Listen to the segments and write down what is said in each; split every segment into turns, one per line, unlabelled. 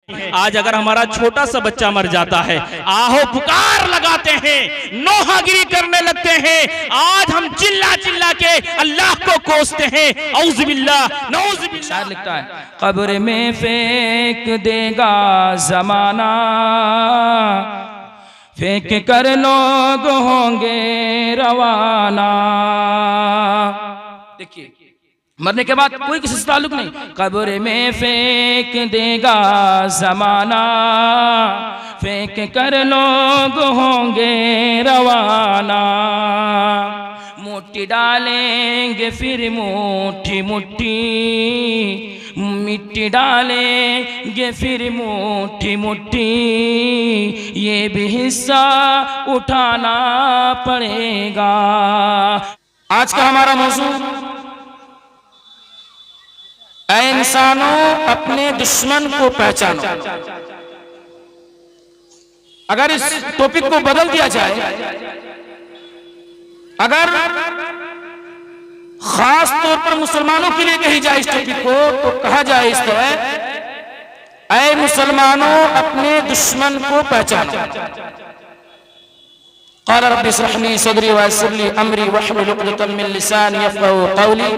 आज अगर हमारा छोटा सा बच्चा मर जाता है, आहो पुकार लगाते हैं, नोहागिरी करने लगते हैं। आज हम चिल्ला चिल्ला के अल्लाह को कोसते हैं। औज़ुबिल्लाह नौज़ुबिल्लाह।
शायर लिखता है, कब्र में फेंक देगा जमाना, फेंक कर लोग होंगे रवाना। देखिए, मरने के बाद कोई किसी से ताल्लुक नहीं। कब्र में फेंक देगा जमाना, फेंक कर लोग होंगे रवाना। मुट्ठी डालेंगे फिर मुट्ठी मुट्ठी, मिट्टी डालेंगे फिर मुट्ठी मुट्ठी, ये भी हिस्सा उठाना पड़ेगा। आज का हमारा मौजू, ऐ इंसानों अपने दुश्मन को पहचानो। अगर इस टॉपिक को बदल दिया जाए, अगर खास तौर पर मुसलमानों के लिए कही जाए इस टॉपिक को, तो कहा जाए इस तरह, ऐ मुसलमानों अपने दुश्मन को पहचानो। क़ाल रब्बि इश्रह ली सदरी वयस्सिर ली अमरी वहलुल उक़दतम मिन लिसानी यफ़क़हू क़ौली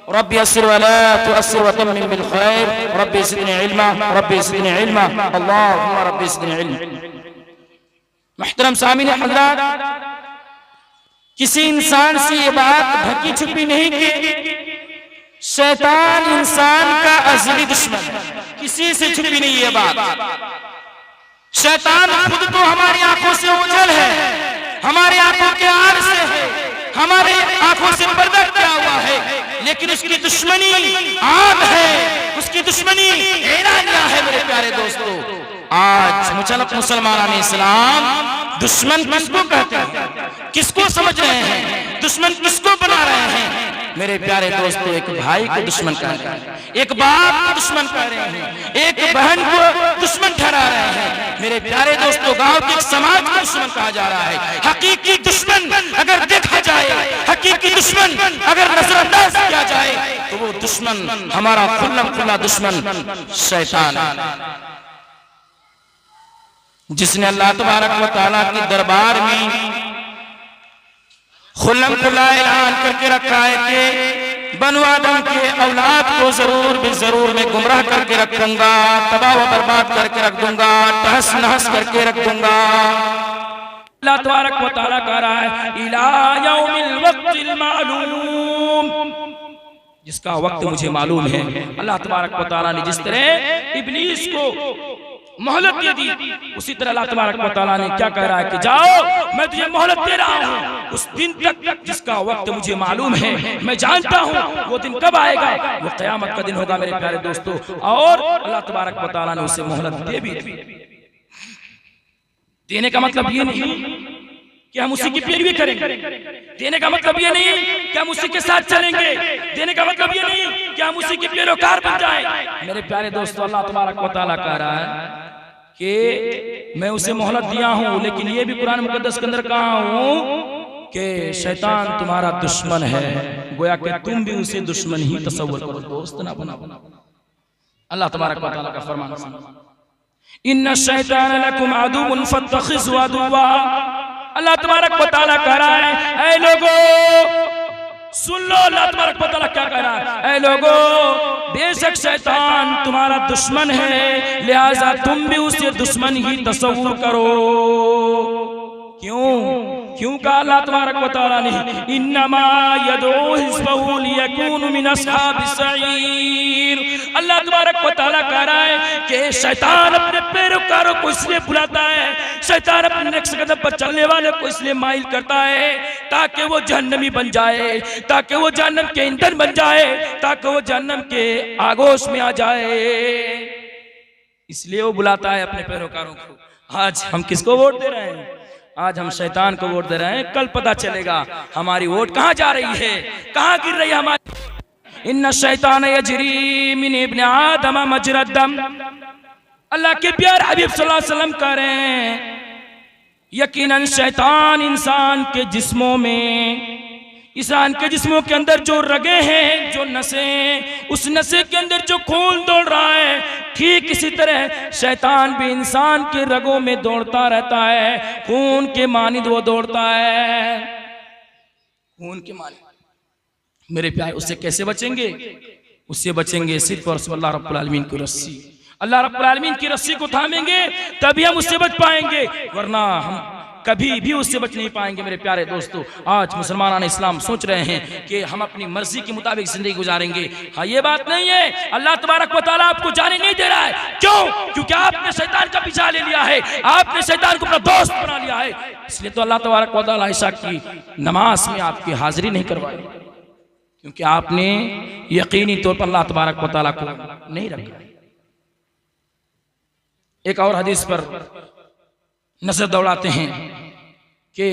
रब्बि यस्सिर वला तुअस्सिर वतम्मिम बिल खैर रब्बि ज़िदनी इल्मा रब्बि ज़िदनी इल्मा अल्लाहुम्मा रब्बि ज़िदनी इल्मा। मुहतरम सामीन हज़रात, किसी इंसान से ये बात ढकी छुपी नहीं कि शैतान इंसान का अज़ली दुश्मन है। किसी से छुपी नहीं ये बात। शैतान खुद तो हमारी आंखों से ओझल है, हमारी आंखों के आड़ से है, हमारे आंखों से पर्दा किया हुआ है, लेकिन उसकी दुश्मनी आग है, उसकी दुश्मनी ऐलानिया है। मेरे प्यारे दोस्तों, आज मुसलमान इस्लाम दुश्मन किसको कहते हैं, किसको समझ रहे हैं, दुश्मन किसको बना रहे हैं? मेरे प्यारे दोस्तों, एक भाई को दुश्मन कह रहे हैं, एक बाप को दुश्मन कह रहे हैं, एक बहन को दुश्मन ठहरा रहे हैं। मेरे प्यारे दोस्तों, गांव के एक समाज को दुश्मन कहा जा रहा है। हकीकी दुश्मन अगर देखा जाए, हकीकी दुश्मन अगर नजरअंदाज किया जाए, तो वो दुश्मन हमारा खुल्ला दुश्मन शैतान, जिसने अल्लाह तबारक व तआला के दरबार में खुल्ला ऐलान करके रखा है कि बनु आदम के औलाद को जरूर भी जरूर मैं गुमराह करके रख दूंगा, तबाह व बर्बाद करके रख दूंगा, तहस नहस करके रख दूंगा। अल्लाह तबारक व तआला कह रहा है, इला यौमिल वक्तिल मालूम, जिसका वक्त मुझे मालूम है। अल्लाह तबारक व तआला ने जिस तरह इब्लीस को मोहलत दे दी, उसी तरह अल्लाह तबारक व तआला ने क्या कह रहा है कि जाओ, मैं तुझे मोहलत दे रहा हूँ उस दिन तक जिसका वक्त मुझे मालूम है। मैं जानता हूँ वो दिन कब आएगा, वो क़यामत का दिन होगा मेरे प्यारे दोस्तों। और अल्लाह तबारक व तआला ने उसे मोहलत दे भी दी। देने का मतलब ये नहीं कि हम उसी की पैरवी करेंगे, देने का मतलब ये नहीं कि हम उसी के साथ चलेंगे, देने का मतलब ये नहीं कि हम उसी के पैरोकार बन जाएं। मेरे प्यारे दोस्तों, अल्लाह तबारक व तआला कह रहा है कि मैं उसे मोहलत दिया हूं, लेकिन ये भी कुरान मुकद्दस के अंदर कहा हूं कि शैतान तुम्हारा दुश्मन है, गोया कि तुम भी उसे दुश्मन ही तसव्वुर करो, दोस्त ना बना। अल्लाह तबारक व तआला का फरमान, इन्ना शैतान लकुम अदुव्वुन फत्तखिज़ू अदुव्वा। अल्लाह तबारक व तआला कह रहा है, ऐ लोगों सुन लो, अल्लाह तबारक व तआला क्या कह रहा है, ऐ लोगों बेशक शैतान तुम्हारा दुश्मन है, लिहाजा तुम भी उसे दुश्मन ही तसव्वुर करो। क्यों कहा अल्लाह तबारक व तआला ने, इन्नमा यदऊ हिज़्बहु लियकूनु मिन अस्हाबिस सईर। अल्लाह तबारक व तआला कह रहा है कि शैतान अपने पैरोकारों को इसलिए बुलाता है, शैतान अपने नक्श कदम पर चलने वाले को इसलिए माइल करता है ताकि वो जहन्नमी बन जाए, ताकि वो जहन्नम के ईंधन बन जाए, ताकि वो जहन्नम के आगोश में आ जाए। इसलिए वो बुलाता है अपने पैरोकारों को। आज हम किसको वोट दे रहे हैं? आज हम शैतान को वोट दे रहे हैं। कल पता चलेगा हमारी वोट कहाँ जा रही है, कहाँ गिर रही है हमारी। इन्ना शैतान यजरी मिन इब्न आदम मजरद दम। अल्लाह के प्यारे हबीब सल्लल्लाहु अलैहि वसल्लम कह रहे हैं, यकीनन शैतान इंसान के जिस्मों में इंसान के जिस्मों के अंदर जो रगे हैं, जो नसें हैं, उस नसे के अंदर जो खून दौड़ रहा है, ठीक इसी तरह शैतान भी इंसान के रगों में दौड़ता रहता है। खून के मानिंद वो दौड़ता है, खून के मानिंद। मेरे प्यारे, उससे कैसे बचेंगे? उससे बचेंगे सिर्फ और सिर्फ अल्लाह रब्बुल आलमीन की रस्सी, अल्लाह रब्बुल आलमीन की रस्सी को थामेंगे तभी हम उससे बच पाएंगे, वरना हम कभी भी उससे बच नहीं पाएंगे। मेरे प्यारे दोस्तों, आज मुसलमान इस्लाम सोच रहे हैं कि हम अपनी मर्जी के मुताबिक जिंदगी गुजारेंगे। हाँ, ये बात नहीं है। अल्लाह तबारक व तआला आपको जाने नहीं दे रहा है। क्यों? क्योंकि आपने शैतान का पीछा ले लिया है, आपने शैतान को अपना दोस्त बना लिया है। इसलिए तो अल्लाह तबारक व तआला ईशा की नमाज में आपकी हाजिरी नहीं करवाई, क्योंकि आपने यकीनी तौर पर अल्लाह तबारक व तआला को नहीं रखा। एक और हदीस पर नजर दौड़ाते हैं कि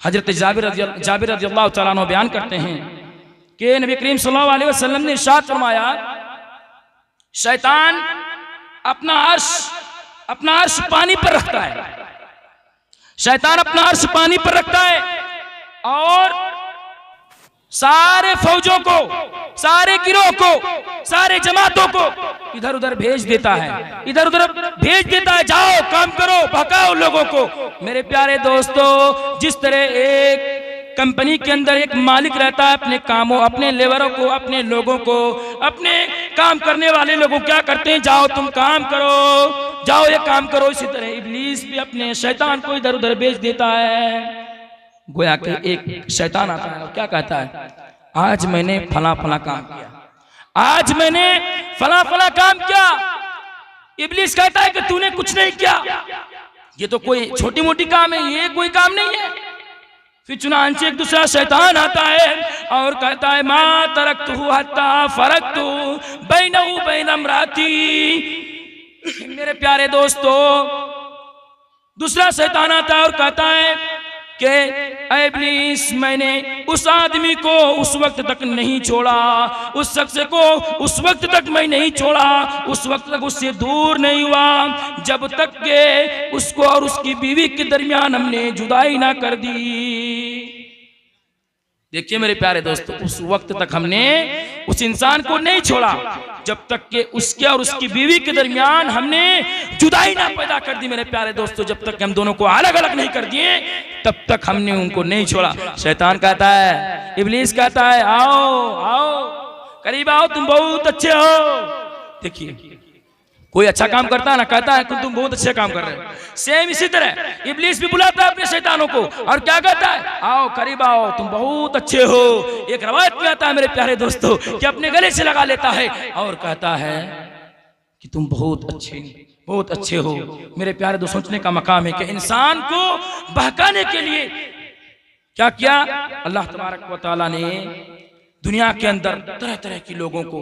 हजरत जाबिर रज़ियल्लाहु तआला अन्हु बयान करते हैं कि नबी करीम सल्लल्लाहु अलैहि वसल्लम ने इरशाद फरमाया, शैतान अपना अर्श पानी पर रखता है, शैतान अपना अर्श पानी पर रखता है और सारे फौजों को, सारे गिरोह को, सारे जमातों को इधर उधर भेज देता है, इधर उधर भेज देता है, जाओ काम करो, भगाओ लोगों को। मेरे प्यारे दोस्तों, जिस तरह एक कंपनी के अंदर एक मालिक रहता है, अपने कामों, अपने लेबरों को, अपने लोगों को, अपने काम करने वाले लोगों क्या करते हैं, जाओ तुम काम करो, जाओ ये काम करो, इसी तरह इब्लीस भी अपने शैतान को इधर उधर भेज देता है। गोया कि एक शैतान आता है और क्या कहता है, आज मैंने फला फला काम किया, आज मैंने फला फला काम किया। इब्लीस कहता है कि तूने कुछ नहीं किया, ये तो कोई छोटी मोटी काम है, ये कोई काम नहीं है। फिर चुनांचे एक दूसरा शैतान आता है और कहता है, मा तरक्तहु हत्ता फरक्तु बैनहु बैन इम्राती। मेरे प्यारे दोस्तों, दूसरा शैतान आता है और कहता है कि ऐ इब्लीस, मैंने उस आदमी को उस वक्त तक नहीं छोड़ा, उस शख्स को उस वक्त तक मैं नहीं छोड़ा, उस वक्त तक उससे दूर नहीं हुआ जब तक के उसको और उसकी बीवी के दरमियान हमने जुदाई ना कर दी। देखिए मेरे प्यारे दोस्तों, उस वक्त तक हमने उस इंसान को नहीं छोड़ा जब तक कि उसके और उसकी बीवी के दरमियान हमने जुदाई ना पैदा कर दी। मेरे प्यारे दोस्तों, जब तक हम दोनों को अलग अलग नहीं कर दिए तब तक हमने उनको नहीं छोड़ा। शैतान कहता है, इब्लीस कहता है, आओ आओ करीब आओ, तुम बहुत अच्छे हो। देखिए, कोई अच्छा काम करता है ना, कहता है कि तुम बहुत अच्छे काम कर रहे हो। सेम इसी तरह इब्लीस भी बुलाता है अपने शैतानों को और क्या कहता है, आओ करीब आओ, तुम बहुत अच्छे हो। एक रवायत में आता है मेरे प्यारे दोस्तों कि अपने गले से लगा लेता है और कहता है कि तुम बहुत अच्छे हो। मेरे प्यारे दोस्तों, सोचने का मकाम है कि इंसान को बहकाने के लिए क्या किया अल्लाह तबारक व तआला ने दुनिया के अंदर तरह तरह के लोगों को,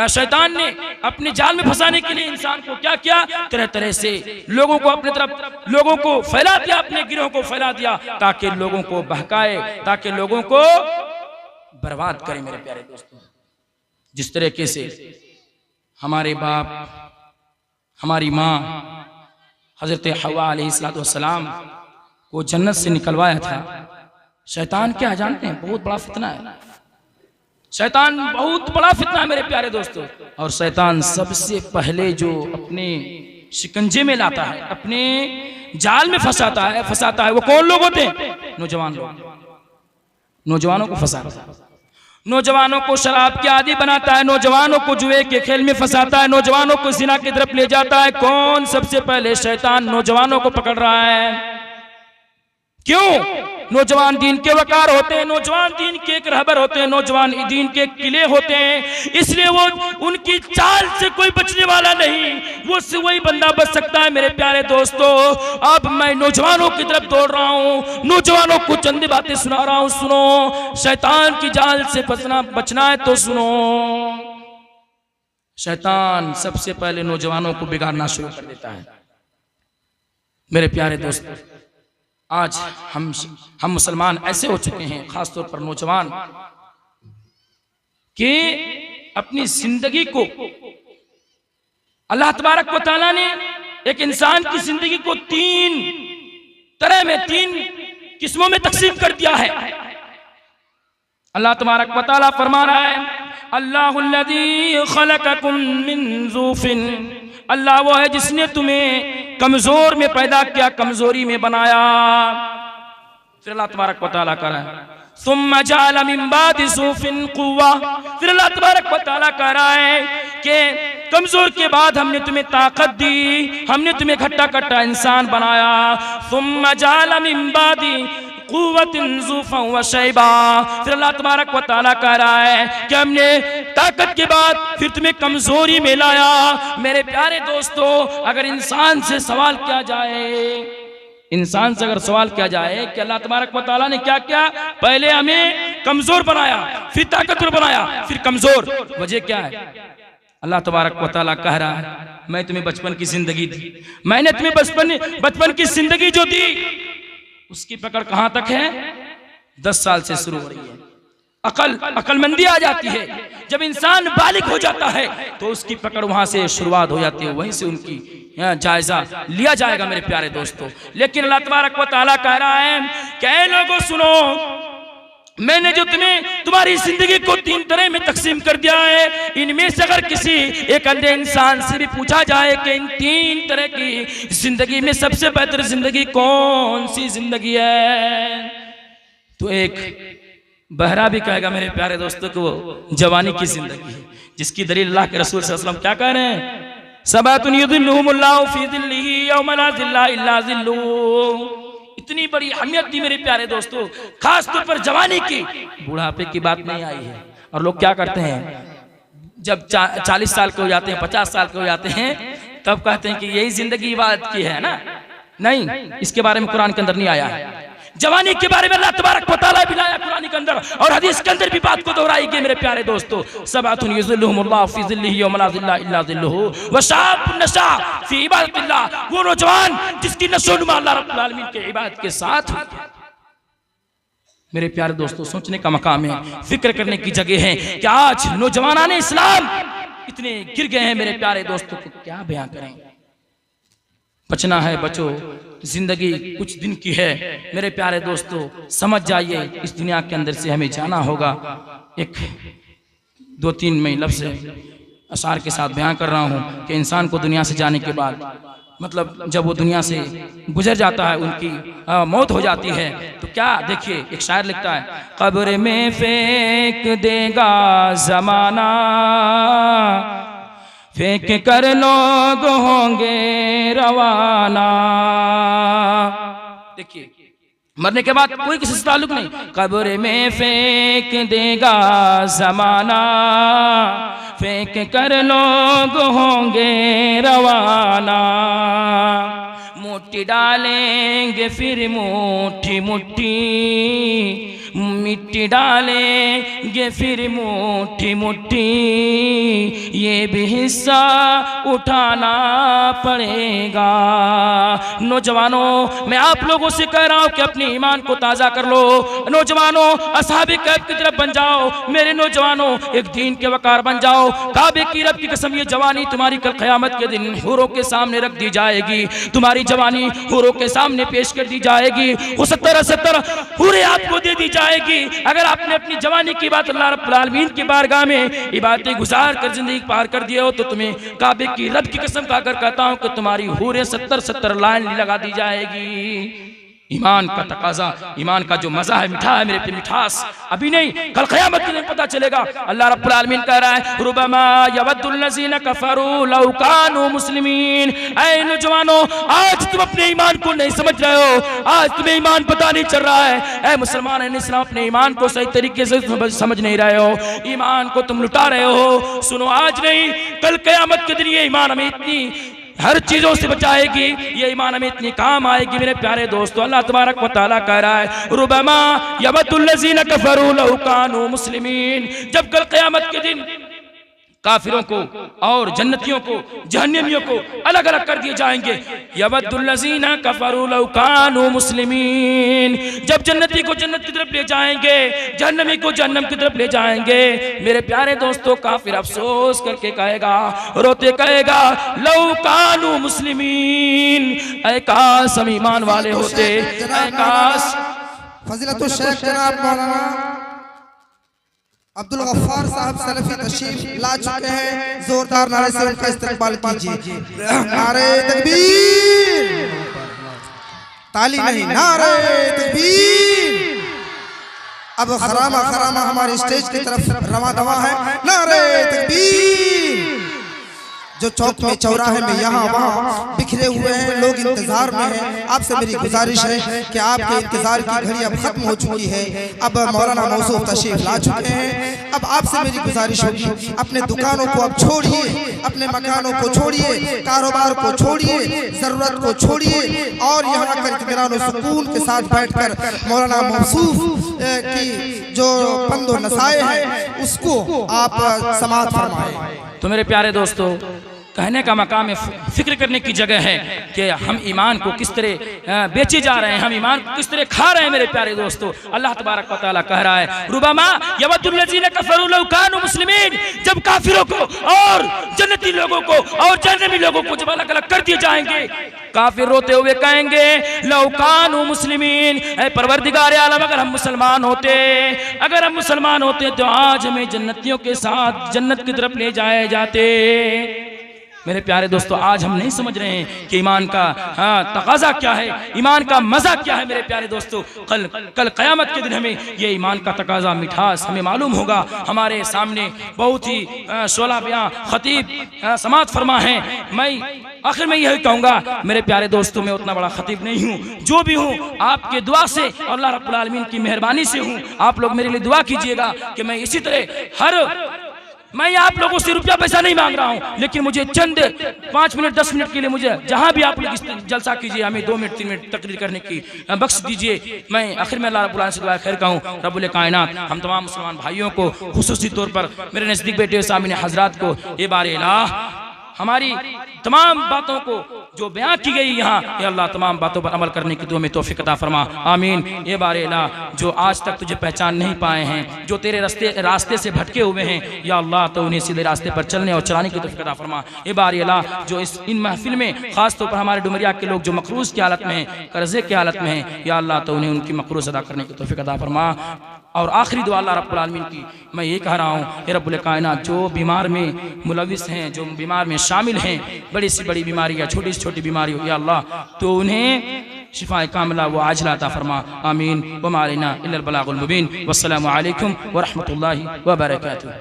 शैतान ने अपने जाल में फंसाने के लिए इंसान को क्या किया, तरह तरह से लोगों को अपने तरफ, लोगों को फैला दिया, अपने गिरोह को फैला दिया ताकि लोगों को बहकाए, ताकि लोगों को बर्बाद करे। मेरे प्यारे दोस्तों, जिस तरीके से हमारे बाप, हमारी माँ हजरत हव्वा अलैहिस्सलाम को जन्नत से निकलवाया था, शैतान क्या जानते हैं, बहुत बड़ा फितना है। शैतान बहुत बड़ा फितना है मेरे प्यारे दोस्तों। और शैतान सबसे पहले जो अपने शिकंजे में लाता है, अपने जाल में फंसाता है, वो कौन लोग होते हैं? नौजवान लोग। नौजवानों को फंसाता है, नौजवानों को शराब के आदी बनाता है, नौजवानों को जुए के खेल में फंसाता है, नौजवानों को जिना की तरफ ले जाता है। कौन? सबसे पहले शैतान नौजवानों को पकड़ रहा है। क्यों? नौजवान दीन के वकार होते हैं, नौजवान दीन के एक रहबर होते हैं, नौजवान दीन के किले होते हैं, इसलिए वो उनकी चाल से कोई बचने वाला नहीं, वो से वही बंदा बच सकता है। मेरे प्यारे दोस्तों, अब मैं नौजवानों की तरफ दौड़ रहा हूँ, नौजवानों को चंद बातें सुना रहा हूँ, सुनो। शैतान की जाल से बचना है तो सुनो। शैतान सबसे पहले नौजवानों को बिगाड़ना शुरू कर देता है। मेरे प्यारे दोस्तों, आज हम मुसलमान ऐसे हो चुके हैं, खासतौर पर नौजवान, कि अपनी जिंदगी को अल्लाह तबारक व तआला ने एक इंसान की जिंदगी को तीन तरह में, तीन किस्मों में तकसीम कर दिया है। अल्लाह तबारक व तआला फरमा रहा है, अल्लाहुल्लज़ी खलक़कुम मिन ज़ूफ़िन, अल्लाह वो है जिसने तुम्हें कमजोर में पैदा किया, कमजोरी में बनाया। फिर अल्लाह तबारक व तआला कह रहा है, सुम्मा जअल मिन बादि ज़ूफ़िन क़ुव्वा, फिर अल्लाह तबारक व तआला कह रहा है कि कमजोर के बाद हमने तुम्हें ताकत दी, हमने तुम्हें खट्टा खट्टा इंसान बनाया। सुम्मा जअल मिन बादि क़ुव्वतिन ज़ूफ़न व शैबा, फिर अल्लाह तबारक व तआला कह रहा है कि हमने ताकत के बाद फिर तुम्हें कमजोरी में लाया। मेरे प्यारे दोस्तों, अगर इंसान से सवाल किया जाए, इंसान से अगर सवाल किया जाए कि अल्लाह तबारक व तआला ने क्या किया, पहले हमें कमजोर बनाया, फिर ताकतवर बनाया, फिर कमजोर, वजह क्या है? अल्लाह तबारक व तआला कह रहा है, मैं तुम्हें बचपन की जिंदगी दी, मैंने तुम्हें बचपन की जिंदगी जो दी उसकी पकड़ कहां तक है? 10 साल से शुरू हो रही है। अकलमंदी आ जाती है, जब इंसान बालिग हो जाता है तो उसकी पकड़ वहां से शुरुआत हो जाती है, वहीं से उनकी जायजा लिया जाएगा मेरे प्यारे दोस्तों। लेकिन अल्लाह तबारक व तआला कह रहा है कि ऐ लोगों सुनो, मैंने जो तुम्हारी जिंदगी को 3 तरह में तकसीम कर दिया है, इनमें से अगर किसी एक अंधे इंसान से भी पूछा जाए कि इन 3 तरह की जिंदगी में सबसे बेहतर जिंदगी कौन सी जिंदगी है, तो एक बहरा भी कहेगा मेरे प्यारे दोस्तों को जवानी की जिंदगी है, जिसकी दलील अल्लाह के रसूल सल्लल्लाहु अलैहि वसल्लम क्या कह रहे हैं? सबअतुन युज़िल्लुहुमुल्लाहु फी ज़िल्लिही यौमा ला ज़िल्ला इल्ला ज़िल्लुहु। इतनी बड़ी अहमियत थी मेरे प्यारे दोस्तों, खास तौर पर जवानी की, बुढ़ापे की बात नहीं आई है। और लोग क्या करते हैं, जब 40 साल के हो जाते हैं, 50 साल के हो जाते हैं, तब कहते हैं कि यही जिंदगी इबादत की है ना। नहीं, इसके बारे में कुरान के अंदर नहीं आया है। जवानी के बारे में अल्लाह तबारक व तआला भी लाया कुरान के अंदर, और हदीस के अंदर भी बात को दोहराई गई मेरे प्यारे दोस्तों। सबअतुन युज़िल्लुहुमुल्लाहु फी ज़िल्लिही यौमा ला ज़िल्ला इल्ला ज़िल्लुहु व शाबुन नशा फी इबादतिल्लाह, वो नौजवान जिसकी नशोनुमा अल्लाह रब्बुल आलमीन के इबादत के साथ। मेरे प्यारे दोस्तों, सोचने का मकाम है, फिक्र करने की जगह है कि आज नौजवानान इस्लाम इतने गिर गए हैं मेरे प्यारे दोस्तों, को क्या बयां करें। बचना है बचो, जिंदगी कुछ दिन की है मेरे प्यारे दोस्तों, समझ जाइए इस दुनिया के अंदर से हमें जाना होगा। एक 2-3 मैं लफ्ज़ अशार के साथ बयां कर रहा हूँ कि इंसान को दुनिया से जाने के बाद, मतलब जब वो दुनिया से गुजर जाता है, उनकी मौत हो जाती है, तो क्या देखिए, एक शायर लिखता है, कब्र में फेंक देगा जमाना, फेंक कर लोग होंगे रवाना। देखिए, मरने के बाद कोई किसी से ताल्लुक नहीं, कब्र में फेंक देगा जमाना, फेंक कर लोग होंगे रवाना। मुट्ठी डालेंगे फिर मुट्ठी मुट्ठी, मिट्टी डालेंगे फिर मुट्ठी मुट्ठी, ये भी हिस्सा उठाना पड़ेगा। नौजवानों, मैं आप लोगों से कह रहा हूँ कि अपने ईमान को ताज़ा कर लो। नौजवानों, असहाबे कहफ की तरफ बन जाओ। मेरे नौजवानों, एक दीन के वकार बन जाओ। काबे की रब की कसम, ये जवानी तुम्हारी कल क़यामत के दिन हूरों के सामने रख दी जाएगी। तुम्हारी जवानी हूरों के सामने पेश कर दी जाएगी। वो 70 हूरें आपको दे दी जाएगी। अगर आपने अपनी जवानी की बात अल्लाह रब्बुल आलमीन की बारगाह में इबादतें गुजार कर जिंदगी पार कर दिए हो, तो तुम्हें काबे की रब की कसम खाकर कहता हूं कि तुम्हारी हूरें 70 लाइन लगा दी जाएगी। ईमान का तकाजा, ईमान का जो मजा है, मिठा है मेरे पे, मिठास अभी नहीं, कल क़यामत के दिन पता चलेगा। अल्लाह रब्बुल आलमीन कह रहा है, रुबमा यवद्दुल लज़ीना कफ़रू लौ कानू मुस्लिमीन। ऐ नौजवानों, आज तुम अपने ईमान को नहीं समझ रहे हो, आज तुम्हें ईमान पता नहीं चल रहा है। ऐ मुसलमान इस्लाम, अपने ईमान को सही तरीके से समझ नहीं रहे हो, ईमान को तुम लुटा रहे हो। सुनो, आज नहीं कल क़यामत के दिन ये ईमान हमें इतनी हर चीजों से बचाएगी, ये ईमान हमें इतनी काम आएगी मेरे प्यारे दोस्तों। अल्लाह तबारक व तआला कह रहा है, रुबमा यवद्दुल लज़ीना कफ़रू लौ कानू मुस्लिमीन। जब कल क़यामत के दिन काफिरों को और जन्नतियों को, जहन्नमियों को अलग अलग कर दिए जाएंगे। यवद्दुल लज़ीना कफ़रू लौ कानू मुस्लिमीन। जब जन्नती को जन्नत की तरफ ले जाएंगे, जहन्नमी को जहन्नम की तरफ ले जाएंगे, मेरे प्यारे दोस्तों, काफिर अफसोस करके कहेगा, रोते कहेगा, लौ कानू मुस्लिमीन, ऐ काश हम ईमान वाले होते, ऐ काश
फजीलतुल शेख जनाब मौलाना अब्दुल गफ्फार साहब सलफी तशरीफ ला चुके हैं। जोरदार नारे से उनका इस्तकबाल कीजिए। नारे तकबीर, ताली नहीं, नारे तकबीर। अब खरामा खरामा हमारे स्टेज की तरफ रवा दवा है। नारे तकबीर। जो चौक में चौराहे में यहाँ वहाँ बिखरे हुए हैं लोग इंतजार में हैं। आपसे मेरी गुजारिश है कि आपके इंतजार की घड़ी अब खत्म हो चुकी है। अब मौलाना मौसूफ तशरीफ ला चुके हैं। अब आपसे मेरी गुजारिश होगी, अपने दुकानों को अब छोड़िए, अपने मकानों को छोड़िए, कारोबार को छोड़िए, जरूरत को छोड़िए और यहाँ आकर इत्मीनान और सुकून के साथ बैठकर मौलाना मौसूफ की जो पंदो नसाए हैं उसको आप समाअत फरमाएं।
तो मेरे प्यारे दोस्तों, कहने का मकाम है, फिक्र करने की जगह है कि हम ईमान को किस तरह बेचे जा रहे हैं, हम ईमान को किस तरह खा रहे हैं। मेरे प्यारे दोस्तों, अल्लाह तबारक व तआला कह रहा है रुबमा यवद्दुल्लज़ीना कफ़रू लौ कानू मुस्लिमीन, जब काफिरों को और जन्नती लोगों को और जहन्नमी लोगों को जब अलग अलग कर दिए जाएंगे, काफिर रोते हुए कहेंगे लौ कानू मुस्लिमीन, ऐ परवरदिगार आलम अगर हम मुसलमान होते, अगर हम मुसलमान होते तो आज हमें जन्नतियों के साथ जन्नत की तरफ ले जाए जाते। मेरे प्यारे दोस्तों, आज हम नहीं समझ रहे हैं कि ईमान का तकाजा क्या है, ईमान का मजा क्या है। मेरे प्यारे दोस्तों, कल क़यामत के दिन हमें ये ईमान का तकाजा मिठास हमें मालूम होगा। हमारे सामने बहुत ही शोला बयां खतीब समाअत फरमा है। मैं आखिर में यही कहूँगा मेरे प्यारे दोस्तों, मैं उतना बड़ा खतीब नहीं हूँ, जो भी हूँ आपके दुआ से और अल्लाह रब्बुल आलमीन की मेहरबानी से हूँ। आप लोग मेरे लिए दुआ कीजिएगा कि मैं इसी तरह मैं आप लोगों से रुपया पैसा नहीं मांग रहा हूं, लेकिन मुझे चंद 5 मिनट 10 मिनट के लिए मुझे जहां भी आप लोग जलसा कीजिए, हमें 2 मिनट 3 मिनट तकरीर करने की बख्श दीजिए। मैं आखिर में अल्लाह रब्बुल आलमीन से दुआ खैर कहूँ, रब्बुल कायनात हम तमाम मुसलमान भाइयों को खुसूसी तौर पर मेरे नज़दीक बैठे सामने हजरात को ये बारे इलाह हमारी तमाम बातों को जो बयां की गई यहाँ, या अल्लाह तमाम बातों पर अमल करने की दुआ में तौफीक अता फरमा, आमीन। ये बारे इलाह जो आज तक तुझे पहचान नहीं पाए हैं, जो तेरे रास्ते से भटके हुए हैं, या अल्लाह तो उन्हें सीधे रास्ते पर चलने और चलाने की तौफीक अता फरमा। ये बारे इलाह जो इन महफिल में खास तौर पर हमारे डुमरिया के लोग जो मकरूज की हालत में हैं, कर्जे की हालत में हैं, या अल्लाह तो उन्हें उनकी मकरूज अदा करने की तौफीक अता फरमा। और आखिरी दुआ अल्लाह रब्बुल आलमीन की मैं ये कह रहा हूँ, ये रब्बुल कायनात जो बीमार में मुलविस हैं, जो बीमार में शामिल हैं, बड़ी से बड़ी बीमारी या छोटी से छोटी बीमारी हो, या अल्लाह तो उन्हें शिफाए कामिला व आजिला अता फरमा, आमीन। व मा अलैना इल्लल बलागुल मुबीन। वस्सलामु अलैकुम व रहमतुल्लाहि व बरकातुहू।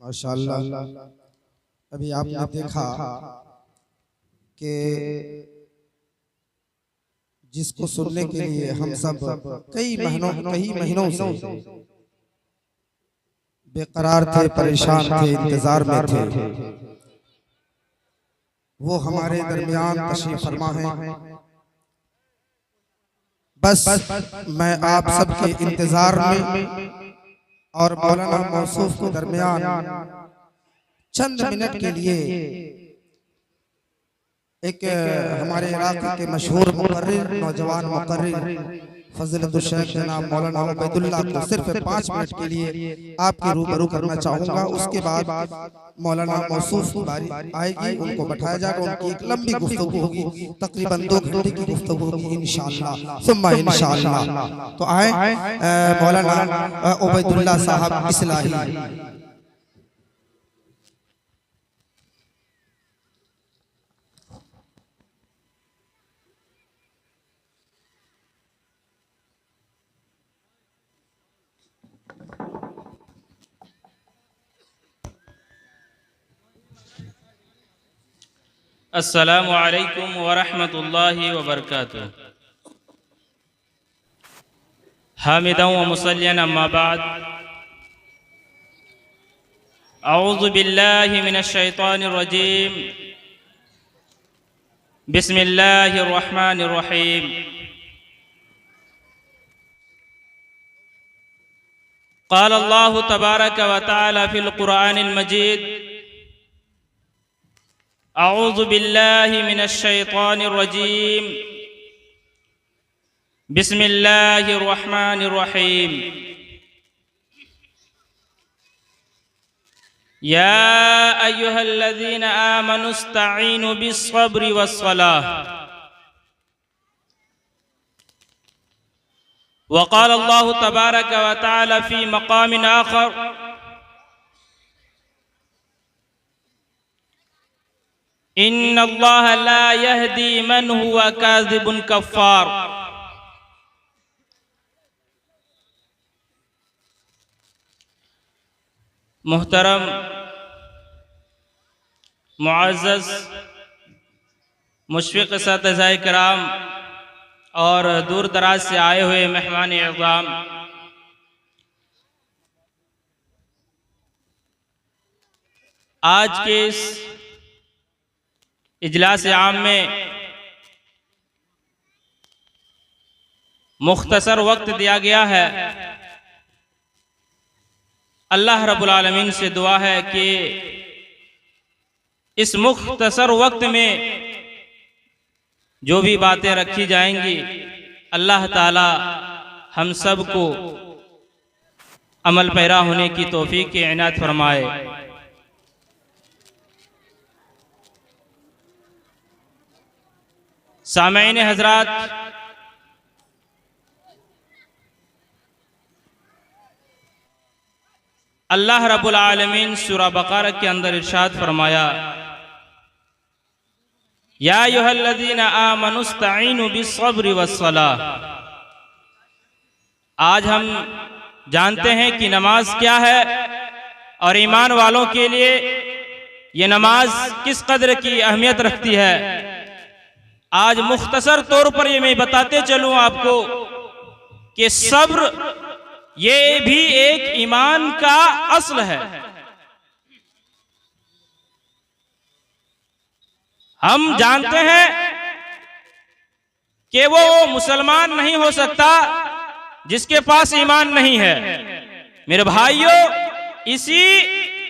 माशाअल्लाह, अभी आपने देखा कि जिसको सुनने के लिए हम सब कई महीनों से बेकरार थे, परेशान थे, इंतजार में थे, वो हमारे दरमियान तशरीफ फरमा है। बस मैं आप सबके इंतजार में और मौलाना मौसूफ के दरमियान चंद मिनट के लिए एक हमारे इलाके के मशहूर मुकर्रिर, नौजवान मुकर्रिर फजीलतुल शेख जनाब मौलाना उबैदुल्लाह को सिर्फ 5 मिनट के लिए आपके रूबरू करना चाहूँगा। उसके बाद मौलाना मौसूफ की बारी आएगी, उनको बैठाया जाएगा, उनकी एक लंबी गुफ्तगू होगी, तकरीबन 2 घंटे की गुफ्तगू होगी इंशाअल्लाह सुम्मा इंशाअल्लाह। तो आए मौलाना उबैदुल्लाह साहब इस्लाही।
अस्सलामु अलैकुम व रहमतुल्लाहि व बरकातुहू। हामिदन व मुसल्लियन अम्मा बाद, अऊज़ु बिल्लाहि मिनश शैतानिर रजीम, बिस्मिल्लाहिर रहमानिर रहीम। क़ाल अल्लाहु तबारक व तआला फ़िल क़ुरआनिल मजीद, अऊज़ु बिल्लाहि मिनश शैतानिर रजीम, बिस्मिल्लाहिर रहमानिर रहीम। या अय्युहल्लज़ीना आमनुस्तईनु बिस्सब्रि वस्सलाह वक़ाल अल्लाहु तबारक व तआला फ़ी मक़ामिन आख़र इन्नल्लाह ला यहदी मन हुवा काज़िबुन कफ़्फ़ार। मुहतरम मुअज़्ज़ज़ मुशफ़िक़ साथिज़ाए किराम और दूर दराज से आए हुए मेहमान इज़्ज़ाम, आज के इस इजलास आम में मुख्तसर वक्त दिया गया है। अल्लाह रब्बुल आलमीन से दुआ है कि इस मुख्तसर वक्त में जो भी बातें रखी जाएंगी अल्लाह ताला हम सब को अमल पैरा होने की तौफीक की इनायत फरमाए। सामईन हजरात, अल्लाह रब्बुल आलमीन सूरा बक़रा के अंदर इरशाद फरमाया, या अय्युहल्लज़ीना आमनुस्तईनु बिस्सब्रि वस्सलाह। आज हम जानते हैं कि नमाज क्या है और ईमान वालों के लिए ये नमाज किस कदर की अहमियत रखती है। आज मुख्तसर तौर पर ये मैं बताते चलूं आपको कि सब्र ये भी एक ईमान का अस्ल है। हम जानते हैं कि वो मुसलमान नहीं हो सकता जिसके पास ईमान नहीं है। मेरे भाइयों, इसी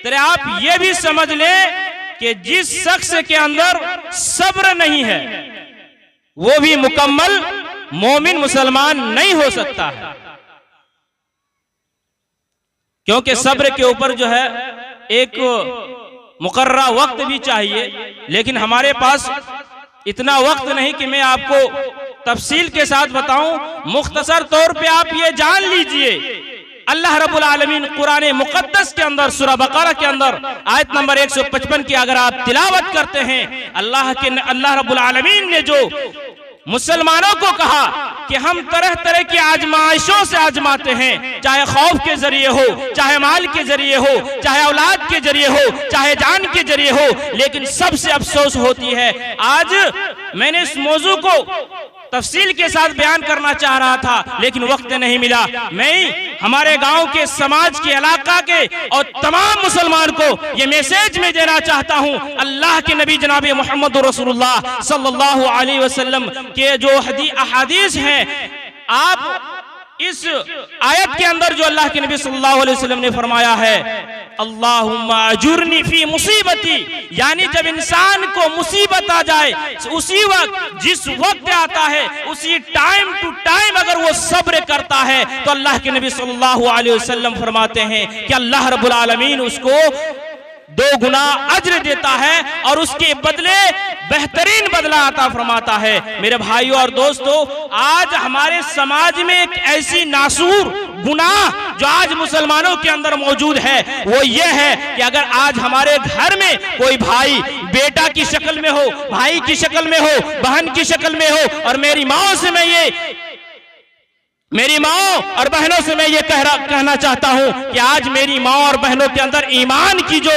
तरह आप ये भी समझ लें कि जिस शख्स के अंदर सब्र नहीं है वो भी मुकम्मल मोमिन मुसलमान नहीं हो सकता है, क्योंकि सब्र के ऊपर जो है एक मुकर्रा वक्त भी चाहिए, लेकिन हमारे पास इतना वक्त नहीं कि मैं आपको तफसील के साथ बताऊं। मुख्तसर तौर पे आप ये जान लीजिए, अल्लाह रब्बुल आलमीन कुरान मुक़द्दस के अंदर सूरा बक़रा के अंदर आयत नंबर 155 की अगर आप तिलावत करते हैं, अल्लाह रब्बुल आलमीन ने जो मुसलमानों को कहा कि हम तरह तरह की आजमाइशों से आजमाते हैं, चाहे खौफ के जरिए हो, चाहे माल के जरिए हो, चाहे औलाद के जरिए हो, चाहे जान के जरिए हो, लेकिन सबसे अफसोस होती है। आज मैंने इस मौजू को तफसील के साथ बयान करना चाह रहा था लेकिन वक्त नहीं मिला। मैं हमारे गांव के, समाज के, इलाका के और तमाम मुसलमान को ये मैसेज में देना चाहता हूं। अल्लाह के नबी जनाब मोहम्मद रसूलुल्लाह सल्लल्लाहु अलैहि वसल्लम के जो अहादीस हैं, आप इस आयत के अंदर जो अल्लाह के नबी सल्लल्लाहु अलैहि वसल्लम ने फरमाया है, अल्लाहुम्मा अजुरनी फी मुसीबती, यानी जब इंसान को मुसीबत आ जाए उसी वक्त, जिस वक्त आता है उसी टाइम टू टाइम अगर वो सब्र करता है तो अल्लाह के नबी सल्लल्लाहु अलैहि वसल्लम फरमाते हैं कि अल्लाह रब्बुल आलमीन उसको 2 गुना अज्र देता है और उसके बदले बेहतरीन बदला अता फरमाता है। मेरे भाइयों और दोस्तों, आज हमारे समाज में एक ऐसी नासूर गुनाह जो आज मुसलमानों के अंदर मौजूद है वो ये है कि अगर आज हमारे घर में कोई भाई बेटा की शक्ल में हो, भाई की शक्ल में हो, बहन की शक्ल में हो, और मेरी माँ और बहनों से मैं ये कहना चाहता हूं कि आज मेरी माँ और बहनों के अंदर ईमान की जो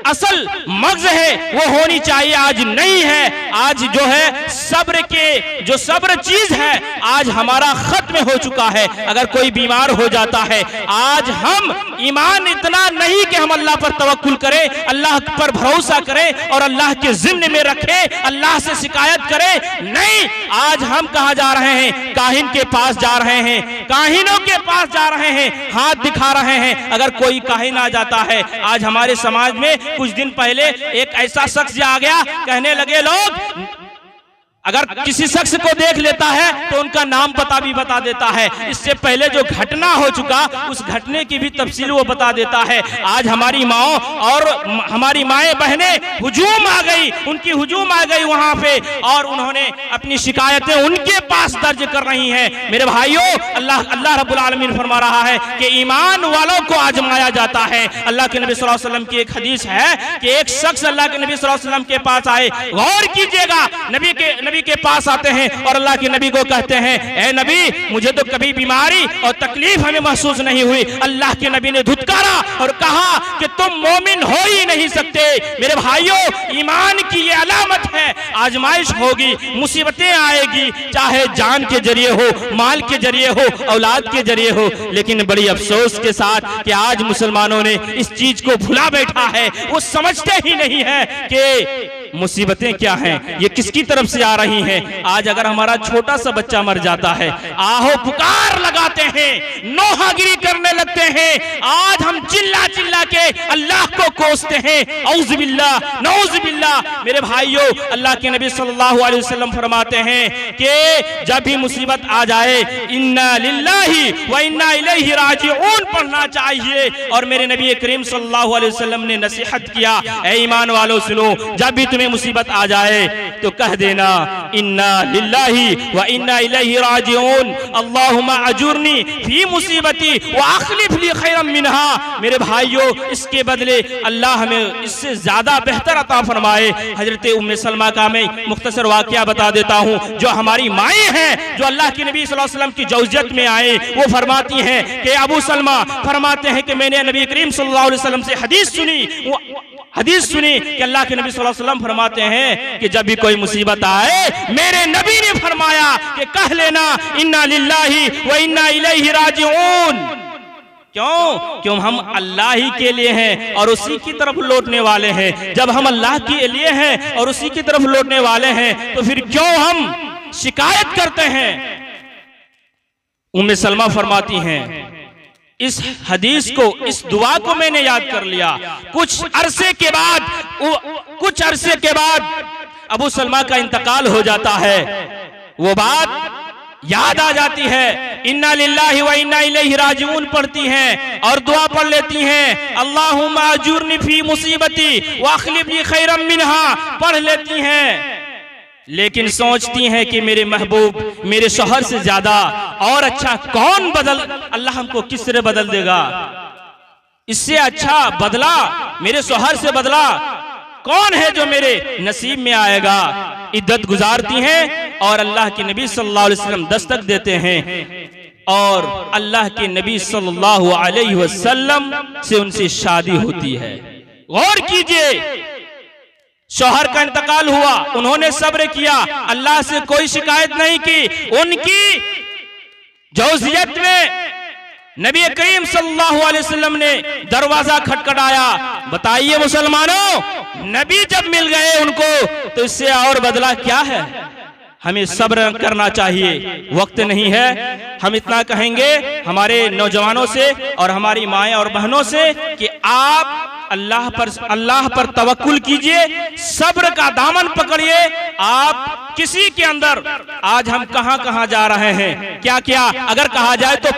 असल मग़ज़ है वो होनी चाहिए, आज नहीं है। आज जो है सब्र चीज है आज हमारा खत्म हो चुका है। अगर कोई बीमार हो जाता है, आज हम ईमान इतना नहीं कि हम अल्लाह पर तवक्कुल करें, अल्लाह पर भरोसा करें और अल्लाह के ज़िम्मे में रखें, अल्लाह से शिकायत करें, नहीं। आज हम कहाँ जा रहे हैं? काहिन के पास जा रहे हैं, काहिनों के पास जा रहे हैं, हाथ दिखा रहे हैं। अगर कोई काहिन आ जाता है, आज हमारे समाज में कुछ दिन पहले एक ऐसा शख्स आ गया, कहने लगे लोग अगर किसी शख्स को देख लेता है तो उनका नाम पता भी बता देता है। इससे पहले जो घटना हो चुका उस घटने की भी तफसील वो बता देता है। आज हमारी माओ और हमारी माएँ बहनें हुजूम आ गई, उनकी हुजूम आ गई वहां पे, और उन्होंने अपनी शिकायतें उनके पास दर्ज कर रही हैं। मेरे भाइयों, अल्लाह रब्बुल आलमीन फरमा रहा है कि ईमान वालों को आजमाया जाता है। अल्लाह के नबी सल्लल्लाहु अलैहि वसल्लम की एक हदीस है कि एक शख्स अल्लाह के नबी सल्लल्लाहु अलैहि वसल्लम के पास आए। गौर कीजिएगा, नबी के पास आते हैं और अल्लाह के नबी को कहते हैं, ए नबी, मुझे तो कभी बीमारी और तकलीफ हमें महसूस नहीं हुई। अल्लाह के नबी ने धुतकारा और कहा कि तुम मोमिन हो ही नहीं सकते। मेरे भाइयों, ईमान की ये अलामत है। आजमाइश होगी, मुसीबतें आएगी, चाहे जान के जरिए हो, माल के जरिए हो, औलाद के जरिए हो। लेकिन बड़ी अफसोस के साथ कि आज मुसलमानों ने इस चीज को भुला बैठा है। वो समझते ही नहीं है कि मुसीबतें क्या हैं, ये किसकी तरफ से आ रही हैं। आज अगर हमारा छोटा सा बच्चा मर जाता है, आहो पुकार लगाते हैं, नोहागिरी करने लगते हैं। आज हम चिल्ला चिल्ला के अल्लाह को कोसते हैं। औज़ बिल्लाह, नऊज़ बिल्लाह। मेरे भाइयों, अल्लाह के नबी सल्लल्लाहु अलैहि वसल्लम फरमाते हैं कि जब भी मुसीबत आ जाए, इन्ना लिल्लाहि व इन्ना इलैहि राजिऊन पढ़ना चाहिए। और मेरे नबी करीम सल्लल्लाहु अलैहि वसल्लम ने नसीहत किया, ऐ ईमान वालों सुनो, जब भी तुम्हें मुसीबत आ जाए तो कह देना, इन्ना लिल्लाहि व इन्ना इलैहि राजिऊन, अल्लाहुम्मा अजुरनी फी मुसीबती व अखलिफ ली खैरम मिनहा। मेरे भाइयों, इसके बदले अल्लाह हमें इससे ज्यादा बेहतर अता फरमाए। हजरत उम्मे सलमा का मैं मुख्तसर वाकया बता देता हूँ। जो हमारी माएँ हैं, जो अल्लाह के नबी सल्लल्लाहु अलैहि वसल्लम की जौजियत में आए, वो फरमाती हैं कि अबू सलमा फरमाते हैं कि मैंने नबी करीम सल्लल्लाहु अलैहि वसल्लम से हदीस सुनी कि अल्लाह के नबी सल्लल्लाहु अलैहि वसल्लम फरमाते हैं कि जब भी कोई मुसीबत आए, मेरे नबी ने फरमाया कि कह लेना, इन्ना लिल्लाहि व इन्ना इलैहि राजिऊन। क्यों हम अल्लाह ही के लिए हैं और उसी की तरफ लौटने वाले हैं। जब हम अल्लाह के लिए हैं और उसी की तरफ लौटने वाले हैं, तो फिर क्यों हम शिकायत करते हैं। उम्मे सलमा फरमाती हैं, इस हदीस को, इस दुआ को मैंने याद कर लिया। कुछ अरसे के बाद अबू सलमा का इंतकाल हो जाता है। वो बात याद आ जाती है, इन्ना लिल्लाहि व इन्ना इलैहि राजिऊन पढ़ती हैं और दुआ पढ़ लेती हैं, अल्लाहुम्मा अजुरनी फी मुसीबती व अखलिफ ली खैरम मिनहा पढ़ लेती हैं। लेकिन सोचती हैं कि मेरे महबूब, मेरे शौहर से ज्यादा और अच्छा कौन अल्लाह हमको किस तरह बदल देगा। इससे अच्छा बदला, मेरे शौहर से बदला कौन है जो मेरे नसीब में आएगा। इद्दत गुजारती हैं और अल्लाह के नबी सल्लल्लाहु अलैहि वसल्लम दस्तक देते हैं और अल्लाह के नबी सल्लल्लाहु अलैहि वसल्लम से उनसे शादी होती है। गौर कीजिए, शौहर का इंतकाल हुआ, उन्होंने सब्र किया, अल्लाह से कोई शिकायत नहीं की। उनकी जौजियत में नबी करीम सल्लल्लाहु अलैहि वसल्लम ने दरवाजा खटखटाया। बताइए मुसलमानों, नबी जब मिल गए उनको, तो इससे और बदला क्या है। हमें सब्र करना चाहिए, वक्त नहीं है। हम इतना कहेंगे हमारे नौजवानों से और हमारी माएँ और बहनों से कि आप अल्लाह पर तवक्कुल कीजिए, सब्र का दामन पकड़िए। आप किसी के अंदर, आज हम कहां जा रहे हैं, क्या अगर कहा जाए तो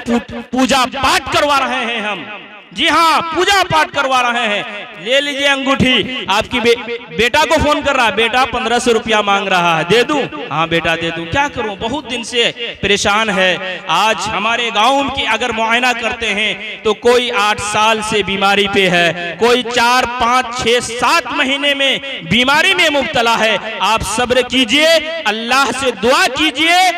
पूजा पाठ करवा रहे हैं हम। जी हाँ, पूजा पाठ करवा रहे हैं। ले लीजिए अंगूठी, आपकी बेटा को फोन कर रहा, बेटा 1500 रुपया मांग रहा है, दे दूं? हाँ बेटा दे दूं। क्या करूं, बहुत दिन से परेशान है। आज हमारे गांव की अगर मुआयना करते हैं तो कोई 8 साल से बीमारी पे है, कोई 4, 5, 6, 7 महीने में बीमारी में मुब्तला है। आप सब्र कीजिए, अल्लाह से दुआ कीजिए,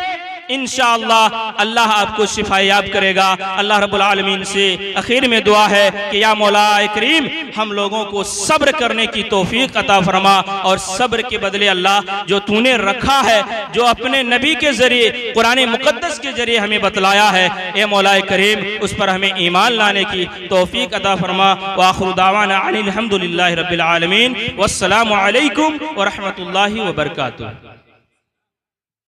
इंशाअल्लाह अल्लाह आपको शिफायाब करेगा। अल्लाह रब्बुल आलमीन से आखिर में दुआ है कि या मौला करीम, हम लोगों को सब्र करने की तौफीक अता फरमा और सब्र के बदले अल्लाह जो तूने रखा है, जो अपने नबी के जरिए कुरान मुकद्दस के जरिए हमें बतलाया है, ए मौला करीम उस पर हमें ईमान लाने की तौफीक अता फरमा। व आखिरु दावाना अनिल हम्दुलिल्लाहि रब्बिल आलमीन। वस्सलामु अलैकुम व रहमतुल्लाहि व बरकातुहू।